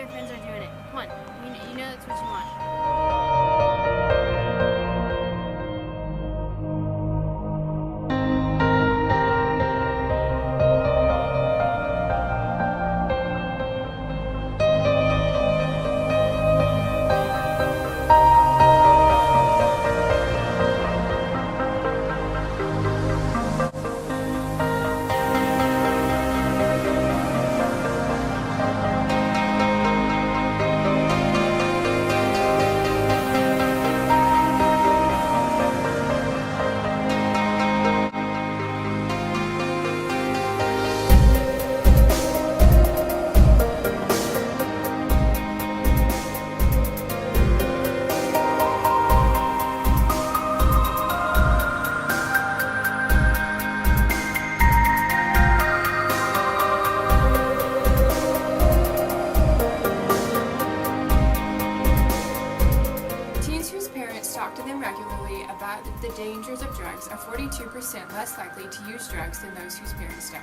your friends are doing it. Come on, you know that's what you want. Teens whose parents talk to them regularly about the dangers of drugs are 42% less likely to use drugs than those whose parents don't.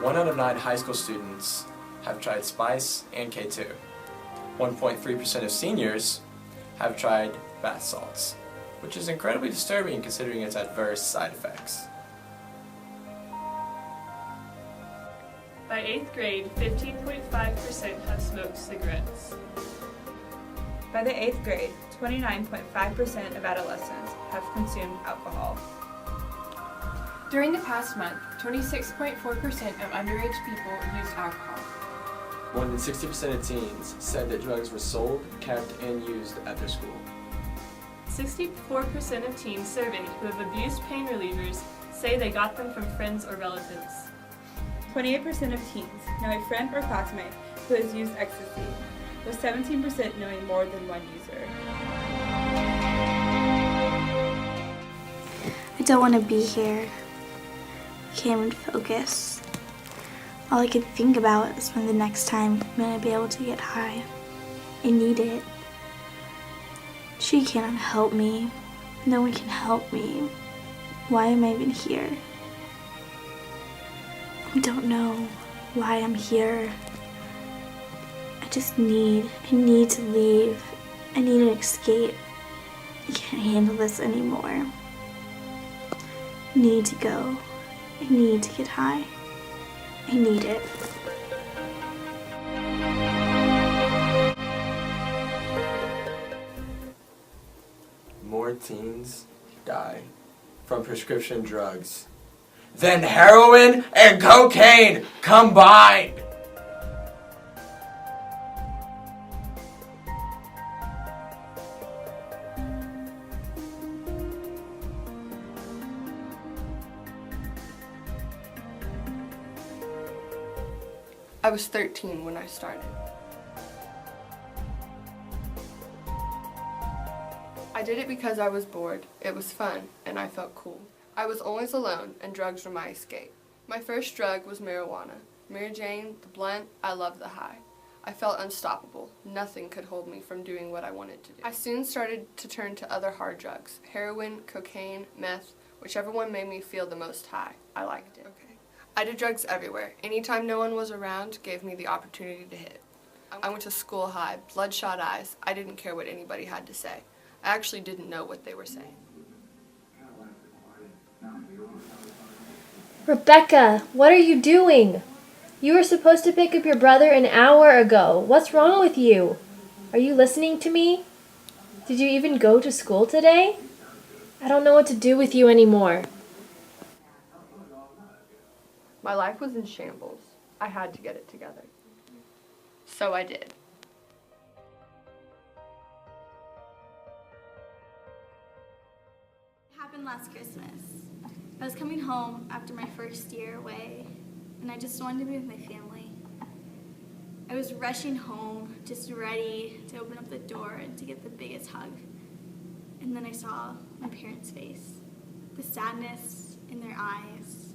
1 out of 9 high school students have tried Spice and K2. 1.3% of seniors have tried bath salts, which is incredibly disturbing considering its adverse side effects. By 8th grade, 15.5% have smoked cigarettes. By the 8th grade, 29.5% of adolescents have consumed alcohol. During the past month, 26.4% of underage people used alcohol. More than 60% of teens said that drugs were sold, kept, and used at their school. 64% of teens surveyed who have abused pain relievers say they got them from friends or relatives. 28% of teens know a friend or classmate who has used ecstasy, with 17% knowing more than one user. I don't want to be here. I can't even focus. All I can think about is when the next time I'm going to be able to get high. I need it. She cannot help me. No one can help me. Why am I even here? I don't know why I'm here. I need to leave. I need an escape. I can't handle this anymore. I need to go. I need to get high. I need it. More teens die from prescription drugs than heroin and cocaine combined. I was 13 when I started. I did it because I was bored, it was fun, and I felt cool. I was always alone, and drugs were my escape. My first drug was marijuana. Mary Jane, the blunt, I loved the high. I felt unstoppable. Nothing could hold me from doing what I wanted to do. I soon started to turn to other hard drugs. Heroin, cocaine, meth, whichever one made me feel the most high. I liked it. I did drugs everywhere. Anytime no one was around gave me the opportunity to hit. I went to school high, bloodshot eyes. I didn't care what anybody had to say. I actually didn't know what they were saying. Rebecca, what are you doing? You were supposed to pick up your brother an hour ago. What's wrong with you? Are you listening to me? Did you even go to school today? I don't know what to do with you anymore. My life was in shambles. I had to get it together. So I did. It happened last Christmas. I was coming home after my first year away, and I just wanted to be with my family. I was rushing home, just ready to open up the door and to get the biggest hug. And then I saw my parents' face, the sadness in their eyes.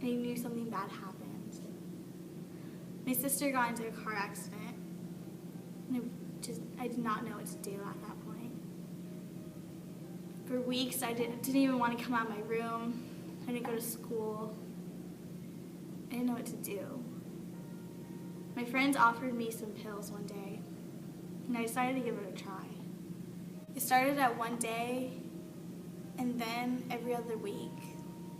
And I knew something bad happened. My sister got into a car accident, and I did not know what to do at that point. For weeks, I didn't even want to come out of my room. I didn't go to school. I didn't know what to do. My friends offered me some pills one day, and I decided to give it a try. It started at one day, and then every other week,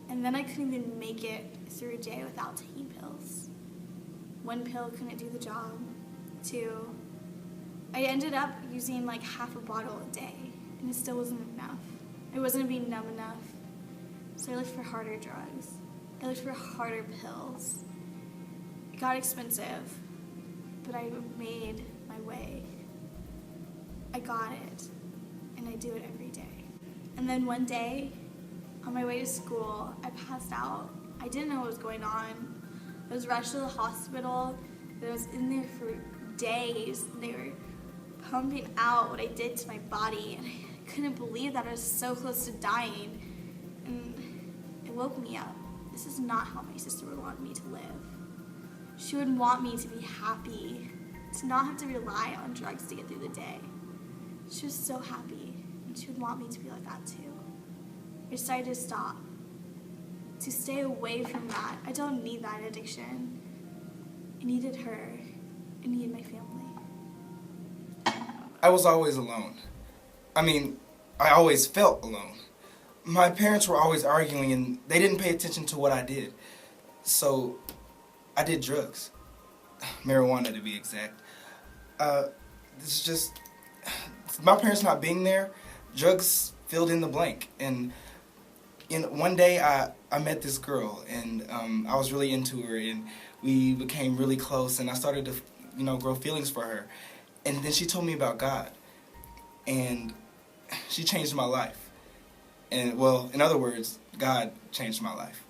and then I couldn't even make it through a day without taking pills. One pill couldn't do the job. 2, I ended up using like half a bottle a day, and it still wasn't enough. It wasn't being numb enough, so I looked for harder drugs. I looked for harder pills. It got expensive, but I made my way. I got it, and I do it every day. And then one day, on my way to school, I passed out. I didn't know what was going on. I was rushed to the hospital. I was in there for days. They were pumping out what I did to my body, and I couldn't believe that I was so close to dying. And it woke me up. This is not how my sister would want me to live. She would want me to be happy, to not have to rely on drugs to get through the day. She was so happy, and she would want me to be like that too. I decided to stop, to stay away from that. I don't need that addiction. I needed her. I needed my family. I was always alone. I always felt alone. My parents were always arguing, and they didn't pay attention to what I did. So I did drugs. Marijuana, to be exact. This is just... My parents not being there, drugs filled in the blank. And one day I met this girl, and I was really into her, and we became really close, and I started to grow feelings for her. And then she told me about God, and she changed my life. And well, in other words, God changed my life.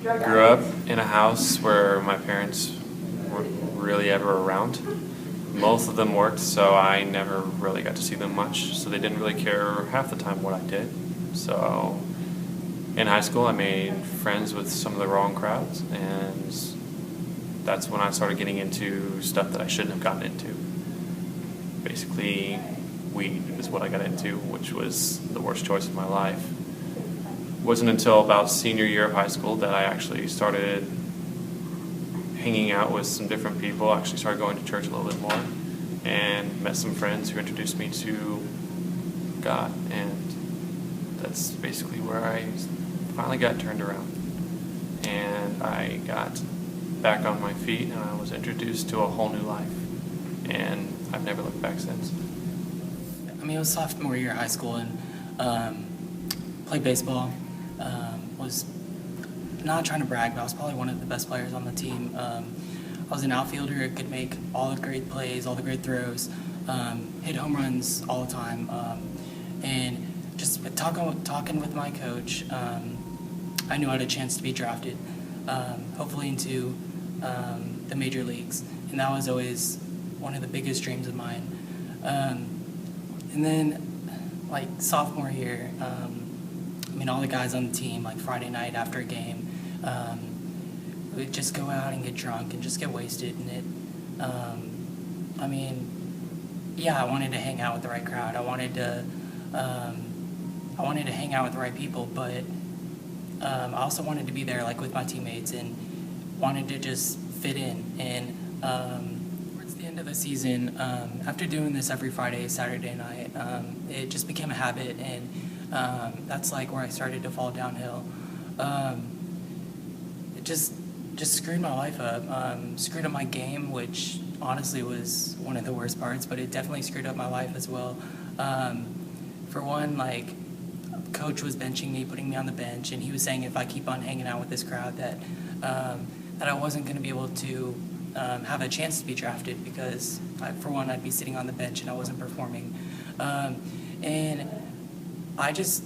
I grew up in a house where my parents weren't really ever around. Most of them worked, so I never really got to see them much, so they didn't really care half the time what I did. So in high school, I made friends with some of the wrong crowds, and that's when I started getting into stuff that I shouldn't have gotten into. Basically, weed is what I got into, which was the worst choice of my life. It wasn't until about senior year of high school that I actually started hanging out with some different people, actually started going to church a little bit more, and met some friends who introduced me to God, and that's basically where I finally got turned around. And I got back on my feet, and I was introduced to a whole new life, and I've never looked back since. It was sophomore year of high school, and played baseball. Was not trying to brag, but I was probably one of the best players on the team. I was an outfielder, could make all the great plays, all the great throws, hit home runs all the time, and just talking with my coach, I knew I had a chance to be drafted, hopefully into the major leagues, and that was always one of the biggest dreams of mine. And then, like sophomore year, all the guys on the team, like Friday night after a game, we'd just go out and get drunk and just get wasted. And I wanted to hang out with the right crowd. I wanted to hang out with the right people, but I also wanted to be there, like with my teammates, and wanted to just fit in. And towards the end of the season, after doing this every Friday, Saturday night, it just became a habit, and that's like where I started to fall downhill. It just screwed my life up, screwed up my game, which honestly was one of the worst parts, but it definitely screwed up my life as well. For one, like, coach was benching me, putting me on the bench, and he was saying if I keep on hanging out with this crowd that I wasn't going to be able to have a chance to be drafted because, for one, I'd be sitting on the bench and I wasn't performing. And I just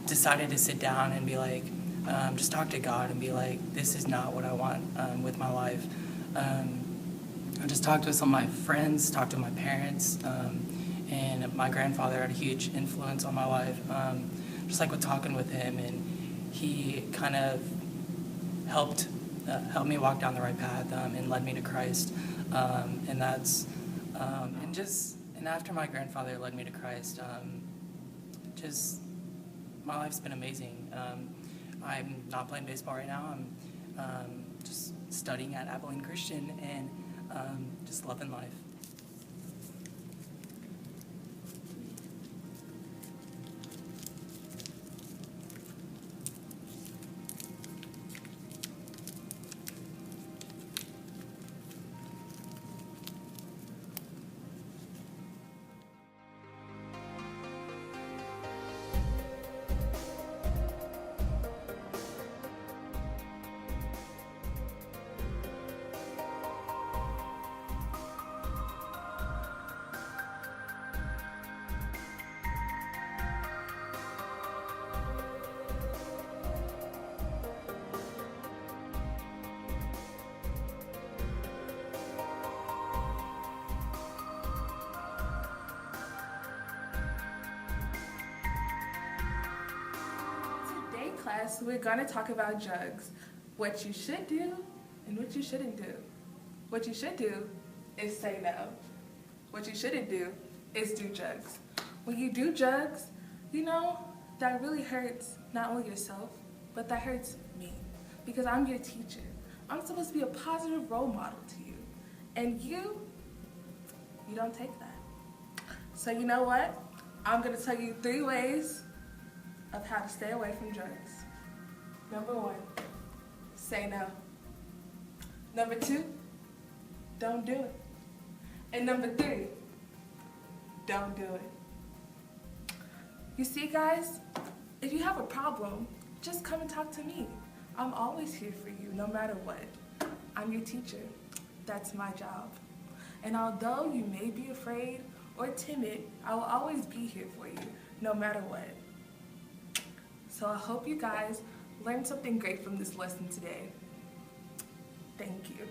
decided to sit down and be like, just talk to God and be like, this is not what I want with my life. I just talked to some of my friends, talked to my parents, and my grandfather had a huge influence on my life. Just like with talking with him, and he kind of helped me walk down the right path and led me to Christ. And that's and after my grandfather led me to Christ, just my life's been amazing. I'm not playing baseball right now. I'm just studying at Abilene Christian, and just loving life. Today, class, we're going to talk about drugs. What you should do and what you shouldn't do. What you should do is say no. What you shouldn't do is do drugs. When you do drugs, you know, that really hurts not only yourself, but that hurts me. Because I'm your teacher. I'm supposed to be a positive role model to you. And you don't take that. So you know what? I'm going to tell you 3 ways of how to stay away from drugs. Number 1, say no. Number 2, don't do it. And number 3, don't do it. You see, guys, if you have a problem, just come and talk to me. I'm always here for you, no matter what. I'm your teacher. That's my job. And although you may be afraid or timid, I will always be here for you, no matter what. So I hope you guys learned something great from this lesson today. Thank you.